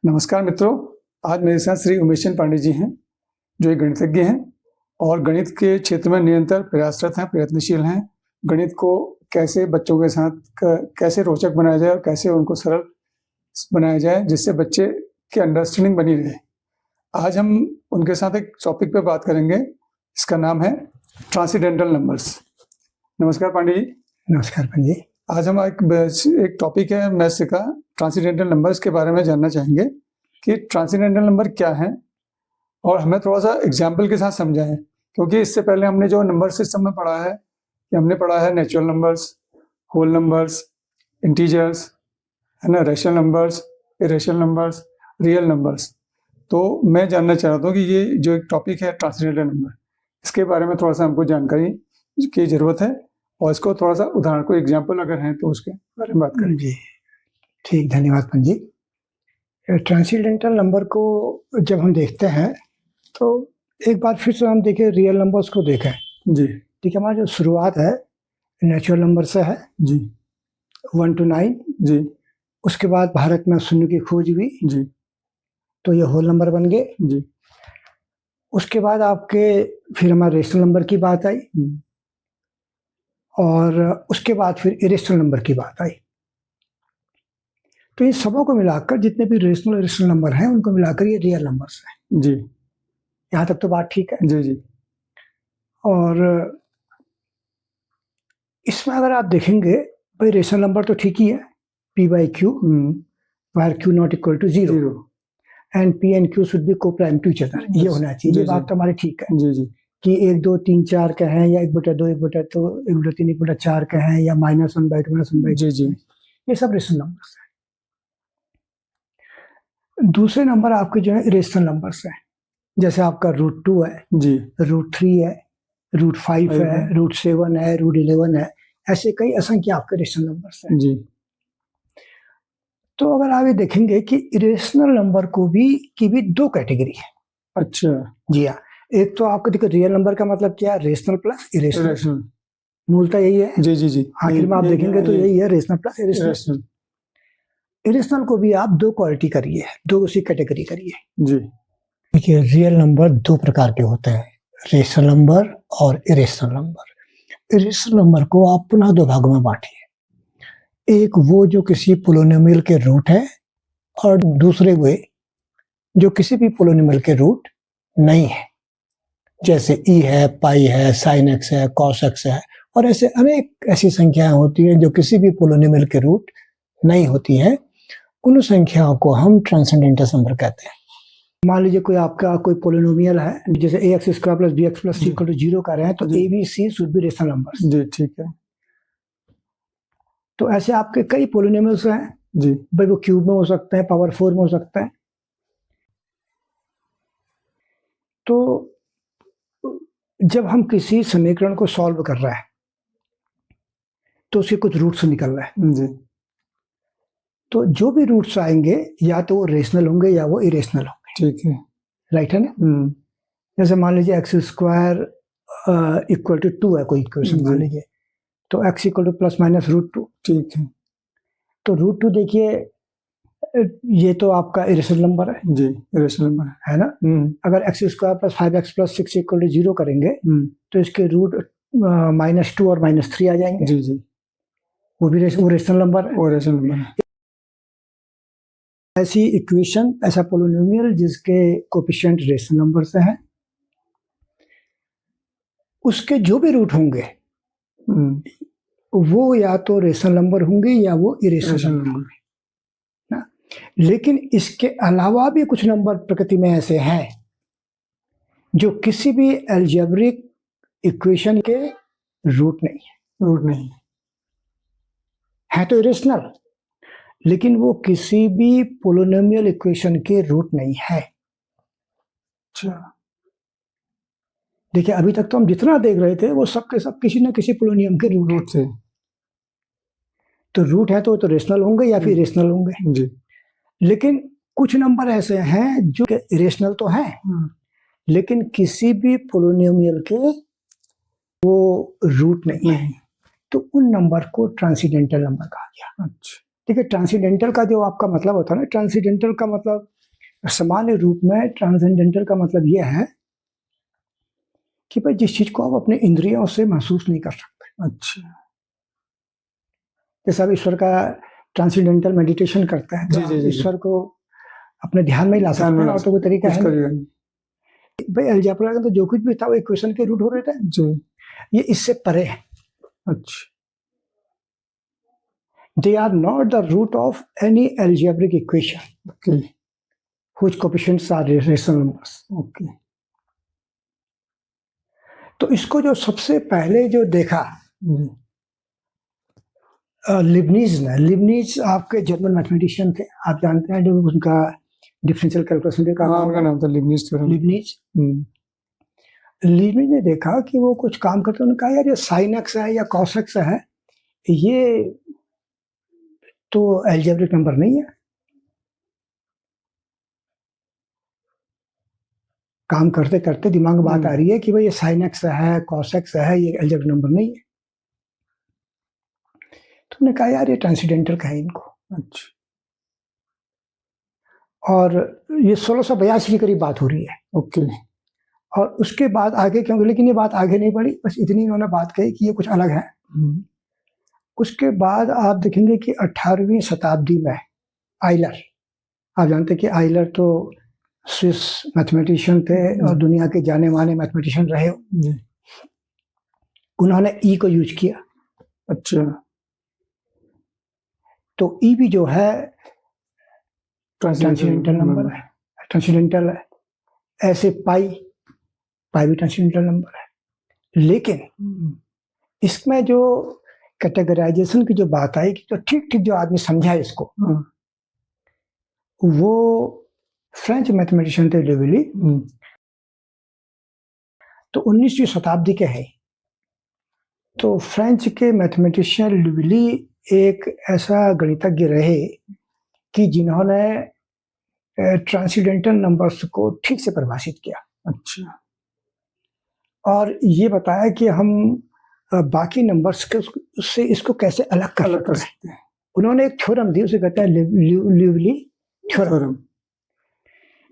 नमस्कार मित्रों, आज मेरे साथ श्री उमेश चंद पांडे जी हैं, जो एक गणितज्ञ हैं और गणित के क्षेत्र में निरंतर प्रयासरत हैं, प्रयत्नशील हैं। गणित को कैसे बच्चों के साथ कैसे रोचक बनाया जाए और कैसे उनको सरल बनाया जाए जिससे बच्चे की अंडरस्टैंडिंग बनी रहे। आज हम उनके साथ एक टॉपिक पे बात करेंगे, इसका नाम है ट्रांसीडेंटल नंबर्स। नमस्कार पांडे जी। नमस्कार पांडे जी। आज हम एक टॉपिक है मैथ्स का ट्रांसीडेंटल नंबर्स के बारे में जानना चाहेंगे कि ट्रांसीडेंटल नंबर क्या है और हमें थोड़ा सा एग्जाम्पल के साथ समझाएं, क्योंकि इससे पहले हमने जो नंबर सिस्टम में पढ़ा है कि हमने पढ़ा है natural numbers, whole numbers, integers, है ना, rational numbers, irrational numbers, real numbers. तो मैं जानना चाह रहा हूँ कि ये जो एक टॉपिक है ट्रांसीडेंटल नंबर, इसके बारे में थोड़ा सा हमको जानकारी की जरूरत है और इसको थोड़ा सा उदाहरण को एग्जाम्पल अगर हैं तो उसके बारे में बात करें। जी ठीक, धन्यवाद पांडे जी। ट्रांसीडेंटल नंबर को जब हम देखते हैं तो एक बार फिर से हम देखें रियल नंबर्स को देखें। जी ठीक है, हमारा जो शुरुआत है नेचुरल नंबर से है जी 1 to 9। जी उसके बाद भारत में शून्य की खोज हुई जी तो ये होल नंबर बन गए। जी उसके बाद आपके फिर हमारे रेशनल नंबर की बात आई और उसके बाद फिर इरेशनल नंबर की बात आई। तो इन सबों को मिलाकर जितने भी रेशनल इरेशनल नंबर हैं उनको मिलाकर ये रियल नंबर्स हैं। जी यहाँ तक तो बात ठीक है। जी जी और इसमें अगर आप देखेंगे भाई रेशनल नंबर तो ठीक ही है, p by q where q not equal to 0 and p and q should be co-prime to each other, ये होना चाहिए। ये बात तो हमारी ठीक है जी जी कि 1 2 3 4 का है या 1/2 1/2 1/3 1/4 का है या -1/2 -1/2, जी जी ये सब रेशनल नंबर्स हैं। दूसरे नंबर आपके जो है इरेशनल नंबर्स हैं, जैसे आपका √2 है, जी √3 है, √5 है, √7 है, √11 है, ऐसे कई असंख्य आपके रेशनल नंबर्स हैं। जी। तो अगर आप ये देखेंगे कि इरेशनल नंबर को भी दो कैटेगरी है। अच्छा जी हाँ, एक तो आपको देखो रियल नंबर का मतलब क्या है, रेशनल प्लस इरेशनल। इरेशनल मूलतः यही है। जी जी जी आखिर में आप देखेंगे तो यही है, rational plus irrational. Irrational irrational को भी आप दो क्वालिटी करिए, दो उसी कैटेगरी करिए। जी देखिए रियल नंबर दो प्रकार के होते हैं, रेशनल नंबर और इरेशनल नंबर। इरेशनल नंबर को आप पुनः दो भागों में बांटिए, एक वो जो किसी पोलिनोमियल के रूट है और दूसरे वे जो किसी भी पोलिनोमियल के रूट नहीं है, जैसे ई है, पाई है, साइन एक्स है, कॉस एक्स है, और ऐसे अनेक ऐसी संख्याएं होती हैं जो किसी भी पोलिनोमियल के रूट नहीं होती हैं। उन संख्याओं को हम ट्रांसेंडेंटल नंबर कहते हैं। मान लीजिए कोई आपका कोई पोलिनोमियल है, जैसे ax² + bx + c = 0 कर रहे हैं, तो a b c should be rational numbers. जी ठीक है। तो ऐसे आपके कई पोलिनोमियल्स हैं जी भाई, वो क्यूब में हो सकते हैं, पावर 4 में हो सकते हैं। तो जब हम किसी समीकरण को सॉल्व कर रहे हैं तो उसके कुछ रूट्स निकल रहे हैं। जी तो जो भी रूट्स आएंगे या तो वो रेशनल होंगे या वो इरेशनल होंगे। ठीक है। राइट है ना। जैसे मान लीजिए x² = 2 है कोई इक्वेशन, मान लीजिए, तो x = ±√2। ठीक है। तो √2 देखिए ये तो आपका इरेशनल नंबर है। जी इरेशनल नंबर है ना। अगर x² + 5x + 6 = 0 करेंगे तो इसके रूट -2 और -3 आ जाएंगे। जी जी वो रेशनल नंबर है। वो रेशनल नंबर है। ऐसी इक्वेशन, ऐसा पोलिनोमियल जिसके कोएफिशिएंट रेशनल नंबर से है, उसके जो भी रूट होंगे वो या तो रेशनल नंबर होंगे या वो इरेशनल नंबर ना। लेकिन इसके अलावा भी कुछ नंबर प्रकृति में ऐसे हैं जो किसी भी अलजेब्रिक इक्वेशन के रूट नहीं है तो इरेशनल, लेकिन वो किसी भी पोलिनोमियल इक्वेशन के रूट नहीं है। अच्छा देखिए अभी तक तो हम जितना देख रहे थे वो सब के सब किसी न किसी पोलिनोमियल के रूट से, तो रूट है तो रेशनल होंगे या फिर इरेशनल होंगे। जी। लेकिन कुछ नंबर ऐसे हैं जो इरेशनल तो हैं लेकिन किसी भी पोलिनोमियल के वो रूट नहीं है, तो उन नंबर को ट्रांसीडेंटल नंबर कहा गया। अच्छा देखिए ट्रांसीडेंटल का जो आपका मतलब होता है ना, ट्रांसीडेंटल का मतलब सामान्य रूप में ट्रांसेंडेंटल का मतलब यह है कि भाई जिस चीज को आप अपने इंद्रियों से महसूस नहीं कर सकते। अच्छा। जैसे आप ईश्वर का ट्रांसीडेंटल मेडिटेशन करते हैं, जी, जी, जी। ईश्वर को अपने ध्यान में ला सकते हैं, और तो कोई तरीका है नहीं। भाई अलजेब्रा का तो जो कुछ भी था वो इक्वेशन के रूट हो रहे थे जी। ये इससे परे है। अच्छा। They are not the root of any algebraic equation. Okay. Whose coefficients are rational numbers. Okay. तो इसको जो सबसे पहले जो देखा लिबनीज ने, लिबनीज आपके जर्मन मैथमेटिशियन थे, आप जानते हैं, जो उनका डिफरेंशियल कैलकुलेशन का उनका नाम था लिबनीज थ्योरम। लिबनीज लिबनीज ने देखा कि वो कुछ काम करते, उन्होंने कहा यार ये साइन एक्स है या कॉस एक्स है, ये तो एल्जेब्रिक नंबर नहीं है। काम करते करते दिमाग में बात आ रही है कि भाई ये साइन एक्स है, कॉस एक्स है, ये एल्जेब्रिक नंबर नहीं है। तो उन्होंने कहा यार ये ट्रांसीडेंटल का है इनको। अच्छा। और ये 1682 के करीब बात हो रही है। ओके। और उसके बाद आगे क्योंकि, लेकिन ये बात आगे नहीं बढ़ी, बस इतनी इन्होंने बात कही कि ये कुछ अलग है। उसके बाद आप देखेंगे कि 18वीं शताब्दी में आइलर, आप जानते हैं कि आइलर तो स्विस मैथमेटिशियन थे और दुनिया के जाने माने मैथमेटिशियन रहे। उन्होंने ई को यूज किया। अच्छा। तो ई भी जो है ट्रांसीडेंटल नंबर है, ट्रांसीडेंटल है। ऐसे पाई भी ट्रांसीडेंटल नंबर है। लेकिन इसमें जो कैटेगराइजेशन की जो बात आई कि तो ठीक ठीक जो आदमी समझा इसको, वो फ्रेंच मैथमेटिशियन थे लिविली। तो 19वीं शताब्दी के हैं। तो फ्रेंच के मैथमेटिशियन लिविली एक ऐसा गणितज्ञ रहे कि जिन्होंने ट्रांसीडेंटल नंबर्स को ठीक से परिभाषित किया। अच्छा। और ये बताया कि हम बाकी नंबर्स के से इसको कैसे अलग कर सकते हैं। उन्होंने एक थ्योरम दी, उसे कहते हैं लिविली थ्योरम।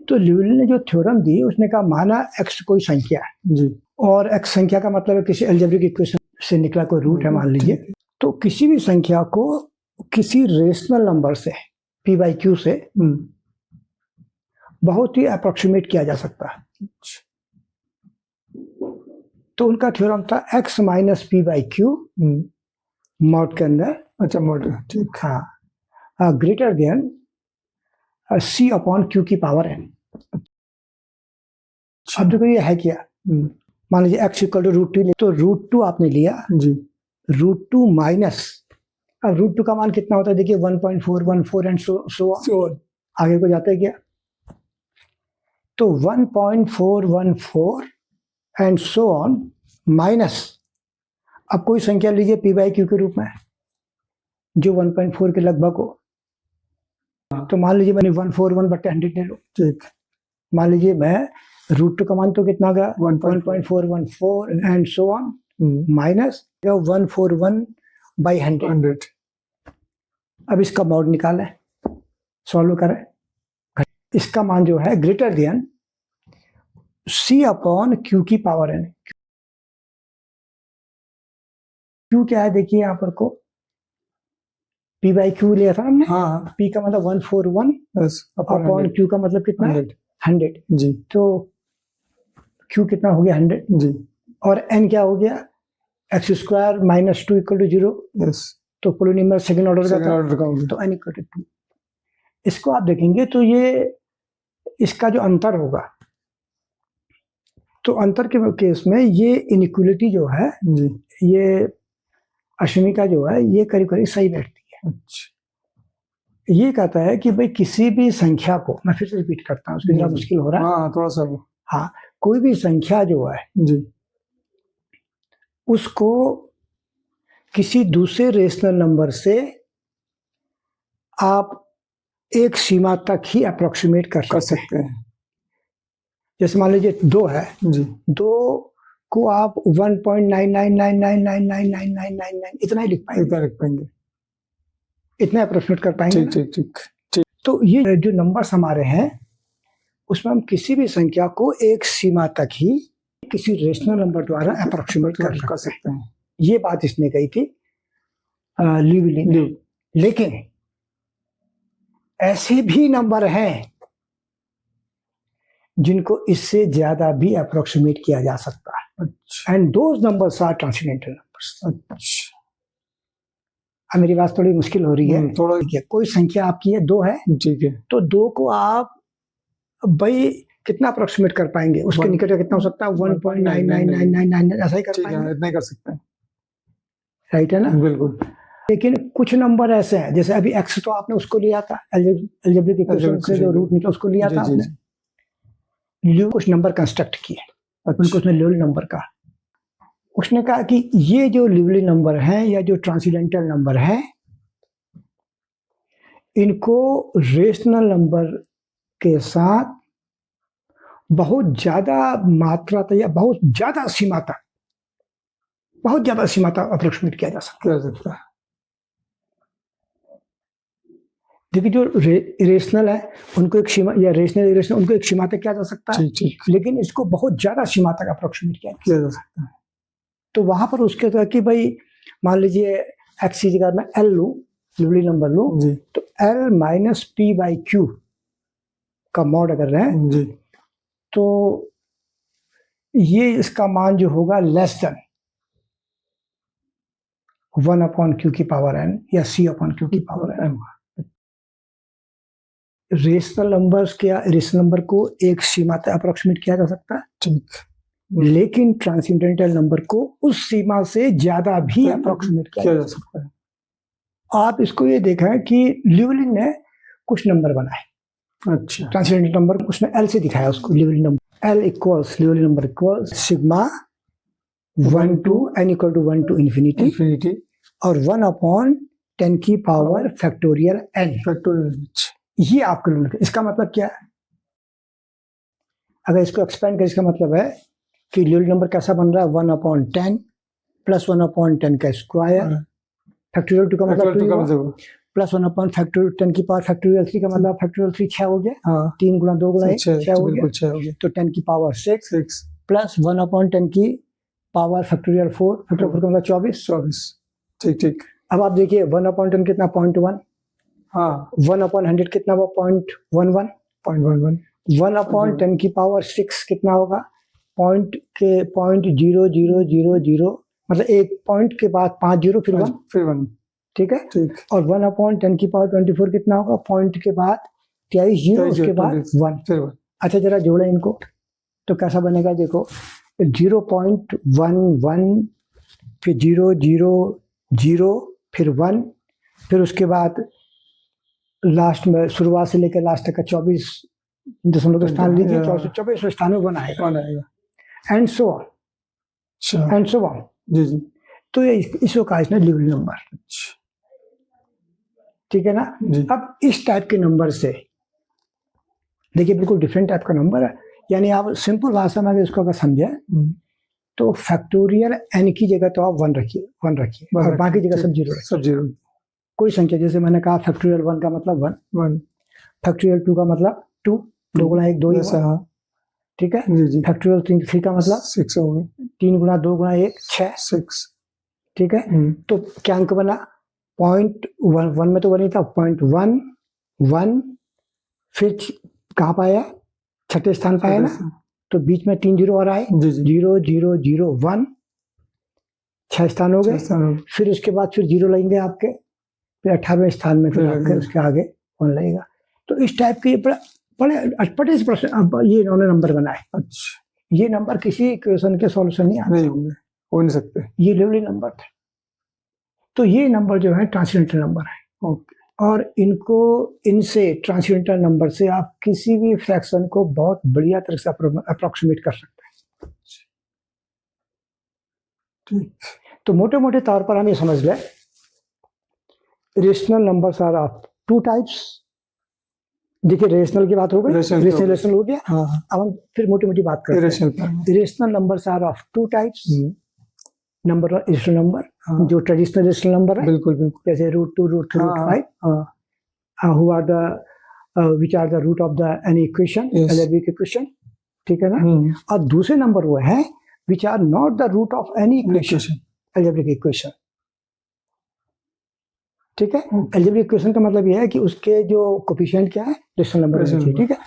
तो लिविली ने जो थ्योरम दी, उसने कहा माना x कोई संख्या है जी, और x संख्या का मतलब है किसी अलजेब्रिक इक्वेशन से निकला कोई रूट है मान लीजिए। तो किसी भी संख्या को किसी रेशनल नंबर से p/q से बहुत ही अप्रोक्सीमेट किया जा सकता है। तो उनका थ्योरम था x माइनस p/q मॉड के अंदर, अच्छा मॉड, ठीक, हाँ, greater than c upon q की पावर n। अब देखो ये है क्या, मान लीजिए x इक्वल टू √2, तो √2 आपने लिया जी, √2 माइनस, अब √2 का मान कितना होता है देखिए 1.414 एंड सो आगे को जाता है क्या, तो 1.414 एंड सो ऑन माइनस, अब कोई संख्या लीजिए p/q के रूप में जो 1.4 के लगभग हो। तो मान लीजिए मैंने 141/100 ले लो, ठीक। मान लीजिए मैं √2 का मान तो कितना गया 1.414 एंड सो ऑन माइनस 141/100। अब इसका मॉड निकालें, सॉल्व करें। इसका मान जो है greater than c upon q की पावर n। q क्या है देखिए यहाँ पर को p/q लिया था हमने, हाँ, p का मतलब 141 अपॉन q का मतलब कितना है 100 जी, तो q कितना हो गया 100 जी, और n क्या हो गया x square minus 2 equal to 0, yes, तो पोलिनोमियल सेकंड ऑर्डर का था, तो n इक्वल टू 2। इसको आप देखेंगे तो ये इसका जो अंतर होगा, तो अंतर के केस में ये इनइक्वलिटी जो है जी, ये अश्विनी का जो है ये करीब करीब सही बैठती है। अच्छा। ये कहता है कि भाई किसी भी संख्या को, मैं फिर से रिपीट करता हूँ, उसकी जरा मुश्किल हो रहा है, हाँ थोड़ा सा, हाँ, कोई भी संख्या जो है जी, उसको किसी दूसरे रेशनल नंबर से आप एक सीमा तक ही अप्रोक्सीमेट कर सकते हैं। जैसे मान लीजिए 2 है जी, 2 को आप 1.9999999999 इतना ही लिख पाएंगे, इतना अप्रोक्सीमेट कर पाएंगे ठीक ना? ठीक ठीक तो ये जो नंबर्स हमारे हैं उसमें हम किसी भी संख्या को एक सीमा तक ही किसी रेशनल नंबर द्वारा अप्रोक्सीमेट कर सकते हैं। ये बात इसने कही थी ल्यूविली ने। लेकिन ऐसे भी नंबर हैं जिनको इससे ज्यादा भी अप्रोक्सीमेट किया जा सकता है, and those numbers are transcendental numbers. अच्छा, अब मेरी बात थोड़ी मुश्किल हो रही है। थोड़ा ठीक है, कोई संख्या आपकी है 2 है, ठीक है, तो 2 को आप भाई कितना अप्रोक्सीमेट कर पाएंगे? उसके निकट का कितना हो सकता है? 1.99999 ऐसा ही कर ठीक है, पाएंगे, इतना ही कर सकते हैं, राइट है ना? बिल्कुल। लेकिन कुछ नंबर ऐसे हैं, जैसे अभी x तो आपने उसको लिया था अलजेब्रिक इक्वेशन से जो रूट निकला उसको लिया था आपने। ल्यू कुछ नंबर कंस्ट्रक्ट किए, उनको उसने ल्यूविल नंबर कहा। उसने कहा कि ये जो ल्यूविल नंबर हैं या जो ट्रांसेंडेंटल नंबर हैं, इनको रेशनल नंबर के साथ बहुत ज्यादा मात्रा तक या बहुत ज्यादा सीमा तक अप्रोक्सीमेट किया जा सकता है। देखिए जो इरेशनल है उनको एक सीमा, या रेशनल इरेशनल उनको एक सीमा तक किया जा सकता है, लेकिन इसको बहुत ज्यादा सीमा तक अप्रोक्सीमेट किया जा सकता है। तो वहां पर उसके कहा कि भाई मान लीजिए एक्स की जगह मैं एल लूँ, ल्यूविल नंबर लूँ, तो L minus P by Q का मॉड अगर है तो ये इसका मान जो होगा लेस देन 1/q की पावर n या c/q की पावर n। रेशनल नंबर्स के या इरेशनल नंबर को एक सीमा तक अप्रोक्सीमेट किया जा सकता है, ठीक, लेकिन ट्रांसेंडेंटल नंबर को उस सीमा से ज्यादा भी अप्रोक्सीमेट किया जा सकता है। आप इसको ये देखा है कि ल्यूविल ने कुछ नंबर बनाए, अच्छा, ट्रांसेंडेंटल नंबर उसने एल से दिखाया उसको। Liouville number L equals Liouville number equals sigma 1 to n equal to 1 to infinity और 1/10 की पावर फैक्टोरियल n। ये आपका ल्यूविल। इसका मतलब क्या है? अगर इसको एक्सपेंड करें, इसका मतलब है कि ल्यूविल नंबर कैसा बन रहा है? 1/10 प्लस 1/10 का स्क्वायर फैक्टोरियल 2 का मतलब प्लस 1/फैक्टोरियल 10 की पावर फैक्टोरियल 3 का मतलब फैक्टोरियल 3 6 हो गया, 3 गुना 2 गुना 6 हो गया, तो 10 की पावर 6 प्लस 1/10 की पावर फैक्टोरियल 4, फैक्टोरियल 4 का मतलब 24। ठीक ठीक। अब आप देखिए 1/10 कितना? 0.1। हाँ, 1/100 कितना हुआ? 0.11। 1/10 की पावर 6 कितना होगा? पॉइंट के 0.0000, मतलब एक पॉइंट के बाद 5 जीरो फिर 1। ठीक है, ठीक। और 1/10 की पावर 24 कितना होगा? पॉइंट के बाद 23 जीरो, उसके बाद 1। अच्छा, जरा जोड़े इनको तो कैसा बनेगा? देखो 0.11 फिर 000 फिर 1, फिर उसके बाद लास्ट में शुरुआत से लेकर लास्ट तक का 24 दशमलव का स्थान लीजिए, 24 स्थान में 1 आएगा, एंड सो ऑन। जी। तो ये इसको कहा इसने ल्यूविल नंबर। ठीक है ना? अब इस टाइप के नंबर से देखिए बिल्कुल डिफरेंट टाइप का नंबर है, यानी आप सिंपल भाषा में अगर इसको अगर समझे तो फैक्टोरियल n की जगह तो आप 1 रखिए और बाकी जगह सब जीरो। कोई संख्या, जैसे मैंने कहा फैक्टोरियल 1 का मतलब 1, फैक्टोरियल 2 का मतलब 2, 2 गुना 1 2 ही है, ठीक है। फैक्टोरियल 3 का मतलब 6 हो गया, 3 गुना 2 गुना 1 6, ठीक है। तो क्या अंक बना? 0.1 में तो 1 ही था, 0.1, फिर कहाँ पाया? छठे स्थान पाया ना, तो बीच में 3 जीरो और आए, 0 0 0 1, 6 स्थान हो गए। फिर उसके बाद फिर 0 लगेंगे आपके, फिर 18वें स्थान में फिर आपके उसके आगे 1 लगेगा। तो इस टाइप के बड़े अटपटे से प्रश्न ये इन्होंने नंबर बनाए। अच्छा, ये नंबर किसी इक्वेशन के सॉल्यूशन नहीं आते, हो नहीं सकते, ये ल्यूविल नंबर थे। तो ये नंबर जो है ट्रांसेंडेंटल नंबर है, और इनसे ट्रांसेंडेंटल नंबर से आप किसी भी फ्रैक्शन को बहुत बढ़िया तरह से अप्रोक्सीमेट कर सकते हैं। ठीक, तो मोटे मोटे तौर पर हम ये समझ लें, rational numbers are of 2 types. देखिए रेशनल की बात हो गई, रेशनल हो गया। अब हम फिर मोटी मोटी बात करते हैं। Rational numbers are of 2 types, number 1 irrational number हाँ, जो ट्रेडिशनल रेशनल नंबर है, बिल्कुल बिल्कुल, जैसे √2, √3, हाँ, √5, हाँ, who are the which are the root of the any equation, Yes. Algebraic equation, ठीक है ना। और दूसरे नंबर वो है which are not the root of any equation, equation, algebraic equation, ठीक है। अलजेब्रिक इक्वेशन का मतलब ये है कि उसके जो कोफिशिएंट क्या है, रेशनल नंबर Rational है, ठीक है।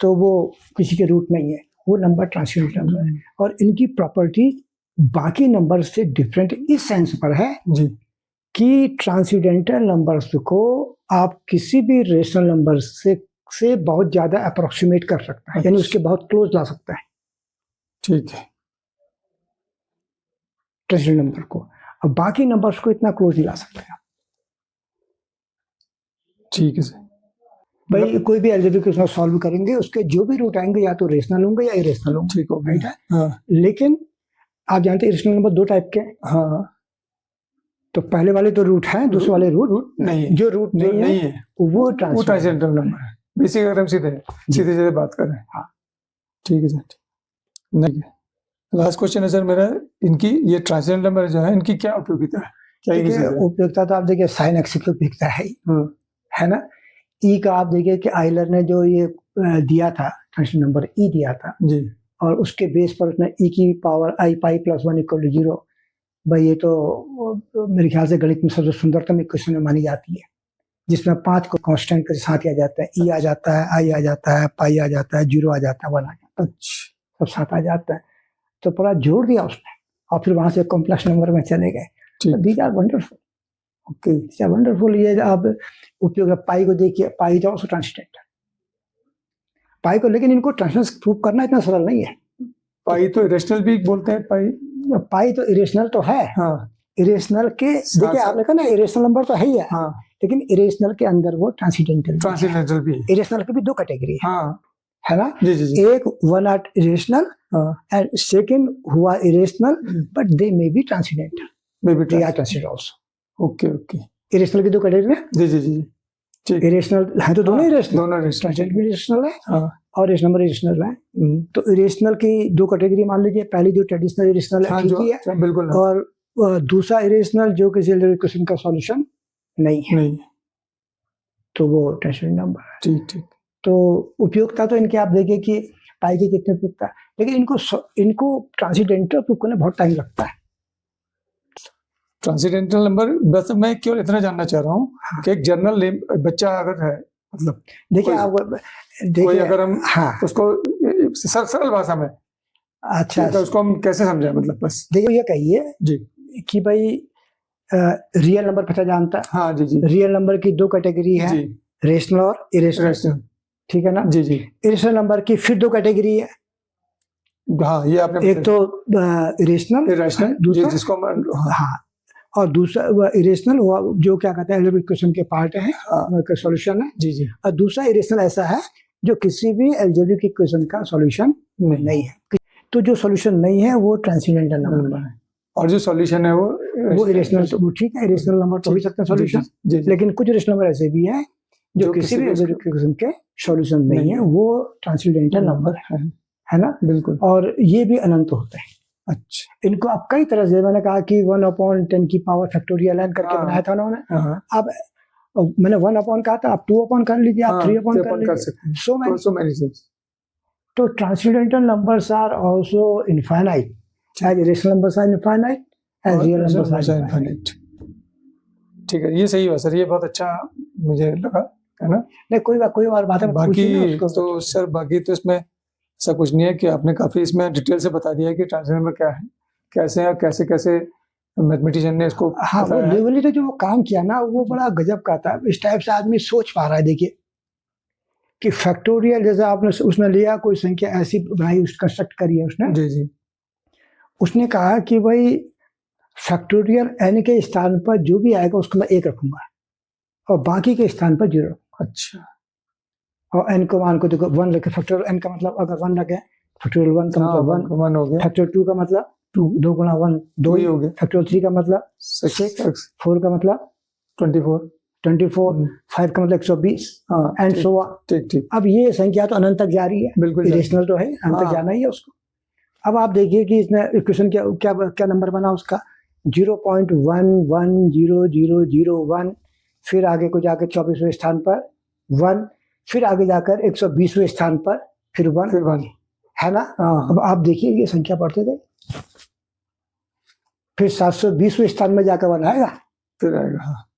तो वो किसी के रूट नहीं है, वो नंबर ट्रांससेंडेंटल नंबर है। और इनकी प्रॉपर्टी बाकी नंबर से डिफरेंट इस सेंस पर है जी, कि ट्रांससेंडेंटल नंबर्स को आप किसी भी रेशनल नंबर से बहुत ज्यादा अप्रोक्सीमेट कर सकता है, यानी उसके बहुत क्लोज ला सकता है ठीक है, ट्रांससेंडेंटल नंबर को, और बाकी नंबर्स को इतना क्लोज नहीं ला सकता है। ठीक है सर, भाई कोई भी अलजेब्रिक इक्वेशन सॉल्व करेंगे, उसके जो भी रूट आएंगे या तो रेशनल होंगे या इरेशनल होंगे, ठीक हो राइट गया, है। हाँ, लेकिन आप जानते हैं इरेशनल नंबर दो टाइप के हैं। हाँ, तो पहले वाले तो रूट हैं, दूसरे वाले रूट नहीं है, जो रूट नहीं है वो ट्रांसजेंडर नंबर है। बेसिक अगर हम सीधे सीधे बात कर रहे हैं, हाँ, ठीक है सर, नहीं है। लास्ट क्वेश्चन है सर मेरा, इनकी ये ट्रांसजेंडर नंबर जो है, इनकी क्या उपयोगिता है, क्या यूज है? उपयोगिता तो आप देखिए साइन एक्स की उपयोगिता है ना। ई का आप देखिए कि आइलर ने जो ये दिया था ट्रांसजेंडर नंबर ई दिया था जी, और उसके बेस पर उसने ई की power i pi plus 1 equal to 0, भाई ये तो मेरे ख्याल से गणित में सबसे सुंदरतम इक्वेशन मानी जाती है, जिसमें 5 को कांस्टेंट के साथ आ जाता है, ई आ जाता है, आई आ जाता है, पाई आ जाता है, 0 आ जाता है, 1 आ जाता है, सब साथ आ जाता है। तो पूरा जोड़ दिया उसने और फिर वहां से कॉम्प्लेक्स नंबर में चले गए। These are wonderful, okay, these are wonderful. ये आप उपयोग पाई को देखिए, pi is also transgender pi को, लेकिन इनको ट्रांसजेंडर प्रूव करना इतना सरल नहीं है। पाई तो इरेशनल भी बोलते हैं, पाई तो इरेशनल तो है, हाँ, इरेशनल के देखिए आपने कहा ना इरेशनल नंबर तो है ही है, हाँ, लेकिन इरेशनल के अंदर वो ट्रांसजेंडर भी है। इरेशनल की भी दो कैटेगरी हाँ, है ना। जी जी जी, एक one are irrational and second हुआ irrational, but they may be transgender, they are transgender also. Okay okay, irrational की दो कैटेगरी है, जी जी जी, ठीक, इरेशनल है तो दोनों इरेशनल, दोनों ट्रांसजेंडर भी इरेशनल है हाँ, और रेशनल नंबर इरेशनल है। तो इरेशनल की दो कैटेगरी मान लीजिए, पहली जो ट्रेडिशनल इरेशनल है, ठीक ही है, बिल्कुल, और दूसरा इरेशनल जो किसी इक्वेशन का सॉल्यूशन नहीं है, तो वो ट्रांसजेंडर नंबर है। ठीक ठीक। तो उपयोगिता तो इनके आप देखिए कि पाई की कितने उपयोगिता है, लेकिन इनको ट्रांसजेंडर प्रूव करने बहुत टाइम लगता है। ट्रांसजेंडर नंबर बस मैं केवल इतना जानना चाह रहा हूँ कि एक जनरल बच्चा अगर है, मतलब देखिए आप देखिए अगर हम हाँ उसको सरल भाषा में, अच्छा, तो उसको हम कैसे समझें, मतलब बस देखिए ये कहिए जी कि भाई रियल नंबर पता जानता है, हाँ जी जी, रियल नंबर की दो कैटेगरी है, रेशनल और इरेशनल, ठीक है ना जी जी। इरेशनल नंबर की फिर दो कैटेगरी है, हाँ ये आपने, एक तो इरेशनल, दूसरा जिसको हाँ, और दूसरा इरेशनल हुआ जो क्या कहते हैं अलजेब्रिक इक्वेशन के पार्ट है, सॉल्यूशन है जी जी, और दूसरा इरेशनल ऐसा है जो किसी भी अलजेब्रिक इक्वेशन का सॉल्यूशन नहीं है। तो जो सॉल्यूशन नहीं है वो ट्रांसजेंडर नंबर है, और जो सॉल्यूशन है वो इरेशनल, तो ठीक है, इरेशनल नंबर तो हो सकते हैं सॉल्यूशन, लेकिन कुछ इरेशनल नंबर ऐसे भी हैं जो किसी भी अलजेब्रिक इक्वेशन के सॉल्यूशन नहीं है, वो ट्रांसजेंडर नंबर है ना, बिल्कुल। और ये भी अनंत होते हैं। अच्छा, इनको आप कई तरह से, मैंने कहा कि 1/10 की पावर फैक्टोरियल एन करके बनाया था उन्होंने, अब मैंने 1/, कहा था, आप 2/, कर लीजिए, आप 3/, कर सकते हैं, सो मेनी थिंग्स। तो transgender numbers are also infinite, as irrational numbers are infinite, as real numbers are infinite. ठीक है, ये सही है सर, ये बहुत अच्छा मुझे लगा, है ना। नहीं कोई और बात है, बाकी तो सर, बाकी तो इसमें ऐसा कुछ नहीं है कि आपने काफी इसमें डिटेल से बता दिया है कि ट्रांसजेंडर नंबर क्या है, कैसे है, कैसे कैसे मैथमेटिशियन ने इसको, हाँ, वो लेवली ने जो काम किया ना वो बड़ा गजब का था। इस टाइप से आदमी सोच पा रहा है, देखिए कि फैक्टोरियल जैसा आपने उसने लिया, कोई संख्या ऐसी बनाई, कंस्ट्रक्ट करी है उसने जी जी, उसने कहा कि भाई फैक्टोरियल एन के स्थान पर जो भी आएगा उसको मैं 1 रखूंगा और बाकी के स्थान पर 0। अच्छा, और एन को मान को देखो 1 रखे, फैक्टोरियल एन का मतलब अगर 1 रखे, फैक्टोरियल 1 का मतलब 1 हो गया, फैक्टोरियल 2 का मतलब 2 गुणा 1 2 ही हो गया, फैक्टोरियल 3 का मतलब 6, 4 का मतलब 24, 5 का मतलब 120, एंड सो ऑन। ठीक ठीक। अब ये संख्या तो अनंत तक जा रही है, बिल्कुल इरेशनल तो है, अनंत तक जाना ही है उसको। अब आप देखिए कि इसने इक्वेशन क्या नंबर बना उसका, 0.110001, फिर आगे को जाकर 24वें स्थान पर 1, फिर आगे जाकर 120वें स्थान पर फिर 1, फिर 1 है ना। हाँ अब आप देखिए ये संख्या पढ़ते थे, फिर 720वें स्थान में जाकर 1 आएगा, फिर आएगा। हाँ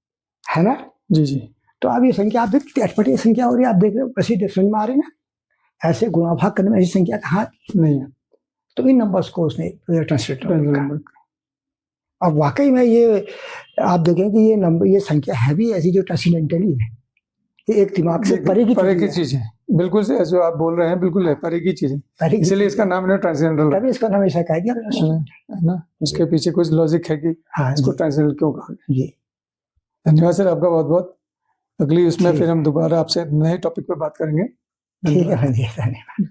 है ना। जी जी। तो अब ये संख्या आप देखते अटपटी संख्या हो रही है, आप देख रहे हो, ऐसी समझ में आ रही है ना। ऐसे गुणा भाग करने में ऐसी संख्या कहाँ नहीं है। तो इन नंबर्स को उसने ट्रांसलेट नंबर अब वाकई में ये आप देखें कि ये नंबर, ये संख्या है भी ऐसी जो ट्रांसेंडेंटली है, ये एक दिमाग से परे की चीज है। बिल्कुल से जो आप बोल रहे हैं बिल्कुल है, परे की चीज है, इसलिए इसका नाम है ट्रांसेंडेंटल, तभी इसका नाम ऐसा कह दिया है ना। उसके पीछे कुछ लॉजिक है कि हाँ इसको ट्रांसेंडेंटल क्यों कहा। जी धन्यवाद सर आपका बहुत बहुत। अगली उसमें ठीक। फिर हम दोबारा आपसे नए टॉपिक पे बात करेंगे। ठीक है, धन्यवाद।